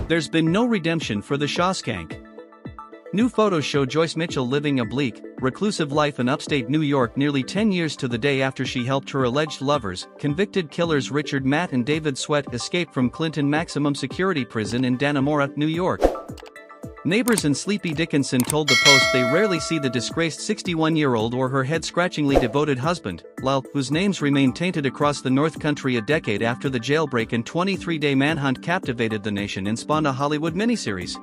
There's been no redemption for the Shawskank. New photos show Joyce Mitchell living a bleak, reclusive life in upstate New York nearly 10 years to the day after she helped her alleged lovers, convicted killers Richard Matt and David Sweat, escape from Clinton Maximum Security Prison in Dannemora, New York. Neighbors in sleepy Dickinson told the Post they rarely see the disgraced 61-year-old or her head-scratchingly devoted husband, Lyle, whose names remain tainted across the North Country a decade after the jailbreak and 23-day manhunt captivated the nation and spawned a Hollywood miniseries.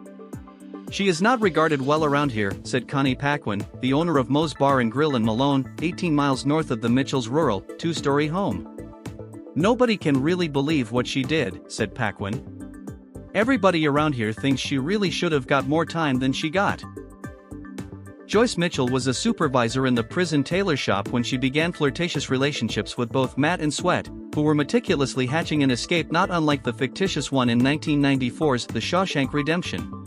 "She is not regarded well around here," said Connie Paquin, the owner of Moe's Bar and Grill in Malone, 18 miles north of the Mitchells' rural, two-story home. "Nobody can really believe what she did," said Paquin. "Everybody around here thinks she really should have got more time than she got." Joyce Mitchell was a supervisor in the prison tailor shop when she began flirtatious relationships with both Matt and Sweat, who were meticulously hatching an escape not unlike the fictitious one in 1994's The Shawshank Redemption.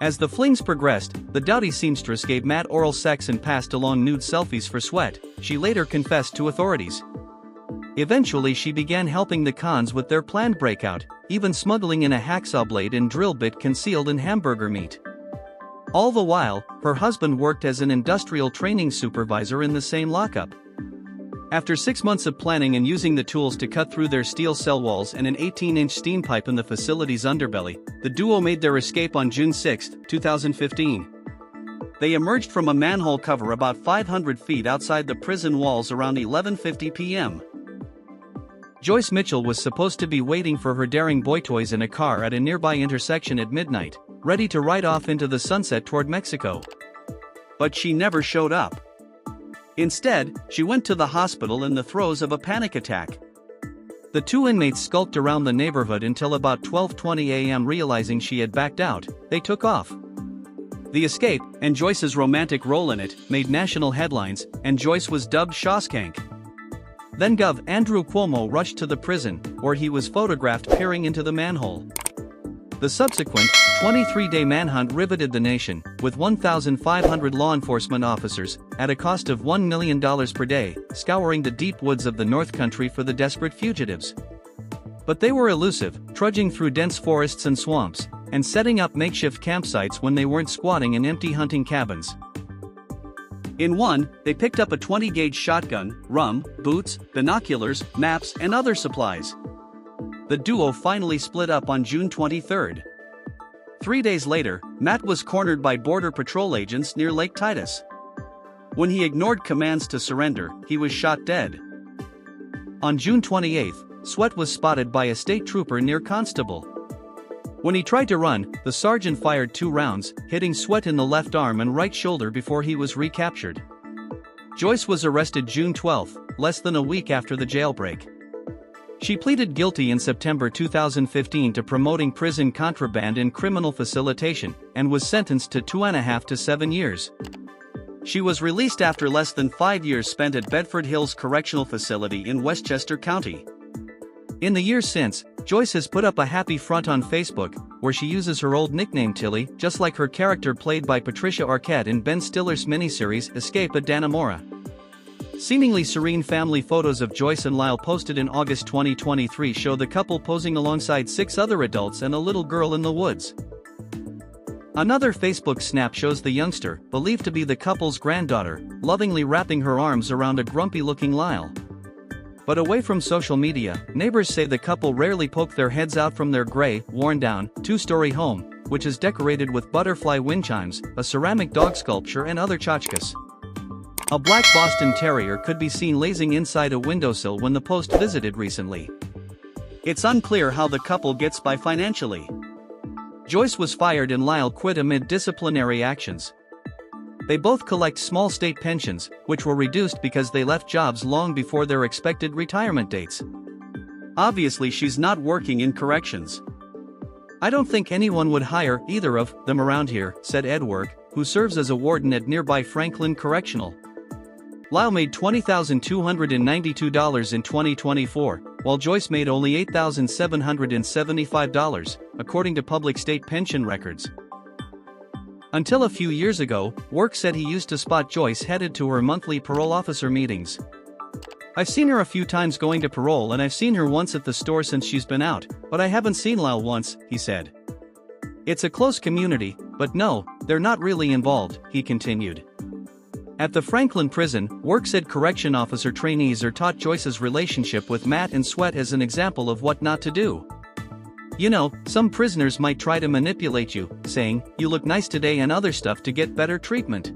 As the flings progressed, the doughty seamstress gave Matt oral sex and passed along nude selfies for Sweat, she later confessed to authorities. Eventually she began helping the cons with their planned breakout, even smuggling in a hacksaw blade and drill bit concealed in hamburger meat. All the while, her husband worked as an industrial training supervisor in the same lockup. After 6 months of planning and using the tools to cut through their steel cell walls and an 18-inch steam pipe in the facility's underbelly, the duo made their escape on June 6, 2015. They emerged from a manhole cover about 500 feet outside the prison walls around 11:50 p.m. Joyce Mitchell was supposed to be waiting for her daring boy toys in a car at a nearby intersection at midnight, ready to ride off into the sunset toward Mexico. But she never showed up. Instead, she went to the hospital in the throes of a panic attack. The two inmates skulked around the neighborhood until about 12:20 a.m. Realizing she had backed out, they took off. The escape, and Joyce's romantic role in it, made national headlines, and Joyce was dubbed Shawskank. Then Gov. Andrew Cuomo rushed to the prison, where he was photographed peering into the manhole. The subsequent, 23-day manhunt riveted the nation, with 1,500 law enforcement officers, at a cost of $1 million per day, scouring the deep woods of the North Country for the desperate fugitives. But they were elusive, trudging through dense forests and swamps, and setting up makeshift campsites when they weren't squatting in empty hunting cabins. In one, they picked up a 20-gauge shotgun, rum, boots, binoculars, maps, and other supplies. The duo finally split up on June 23. 3 days later, Matt was cornered by Border Patrol agents near Lake Titus. When he ignored commands to surrender, he was shot dead. On June 28, Sweat was spotted by a state trooper near Constable. When he tried to run, the sergeant fired 2 rounds, hitting Sweat in the left arm and right shoulder before he was recaptured. Joyce was arrested June 12, less than a week after the jailbreak. She pleaded guilty in September 2015 to promoting prison contraband and criminal facilitation, and was sentenced to 2.5 to 7 years. She was released after less than 5 years spent at Bedford Hills Correctional Facility in Westchester County. In the years since, Joyce has put up a happy front on Facebook, where she uses her old nickname Tilly, just like her character played by Patricia Arquette in Ben Stiller's miniseries Escape at Dannemora. Seemingly serene family photos of Joyce and Lyle posted in August 2023 show the couple posing alongside 6 other adults and a little girl in the woods. Another Facebook snap shows the youngster, believed to be the couple's granddaughter, lovingly wrapping her arms around a grumpy-looking Lyle. But away from social media, neighbors say the couple rarely poke their heads out from their gray, worn-down, 2-story home, which is decorated with butterfly wind chimes, a ceramic dog sculpture and other tchotchkes. A black Boston Terrier could be seen lazing inside a windowsill when the Post visited recently. It's unclear how the couple gets by financially. Joyce was fired and Lyle quit amid disciplinary actions. They both collect small state pensions, which were reduced because they left jobs long before their expected retirement dates. Obviously she's not working in corrections. "I don't think anyone would hire either of them around here," said Edward, who serves as a warden at nearby Franklin Correctional. Lyle made $20,292 in 2024, while Joyce made only $8,775, according to public state pension records. Until a few years ago, Work said he used to spot Joyce headed to her monthly parole officer meetings. "I've seen her a few times going to parole and I've seen her once at the store since she's been out, but I haven't seen Lyle once," he said. It's a close community, but no, they're not really involved, he continued. At the Franklin prison, work-said correction officer trainees are taught Joyce's relationship with Matt and Sweat as an example of what not to do. You know, some prisoners might try to manipulate you, saying, "You look nice today" and other stuff to get better treatment.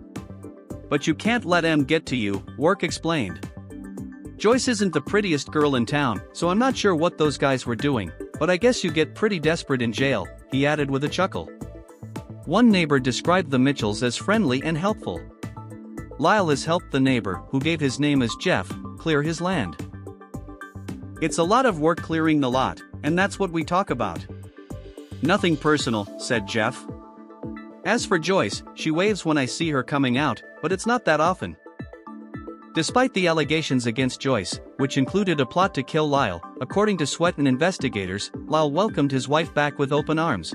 But you can't let them get to you, Work explained. Joyce isn't the prettiest girl in town, so I'm not sure what those guys were doing, but I guess you get pretty desperate in jail, he added with a chuckle. One neighbor described the Mitchells as friendly and helpful. Lyle has helped the neighbor, who gave his name as Jeff, clear his land. It's a lot of work clearing the lot, and that's what we talk about. Nothing personal, said Jeff. As for Joyce, she waves when I see her coming out, but it's not that often. Despite the allegations against Joyce, which included a plot to kill Lyle, according to Sweat and investigators, Lyle welcomed his wife back with open arms.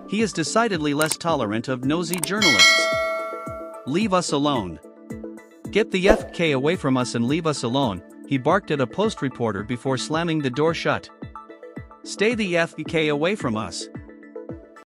He is decidedly less tolerant of nosy journalists. Leave us alone. Get the FK away from us and leave us alone, he barked at a Post reporter before slamming the door shut. Stay the FK away from us.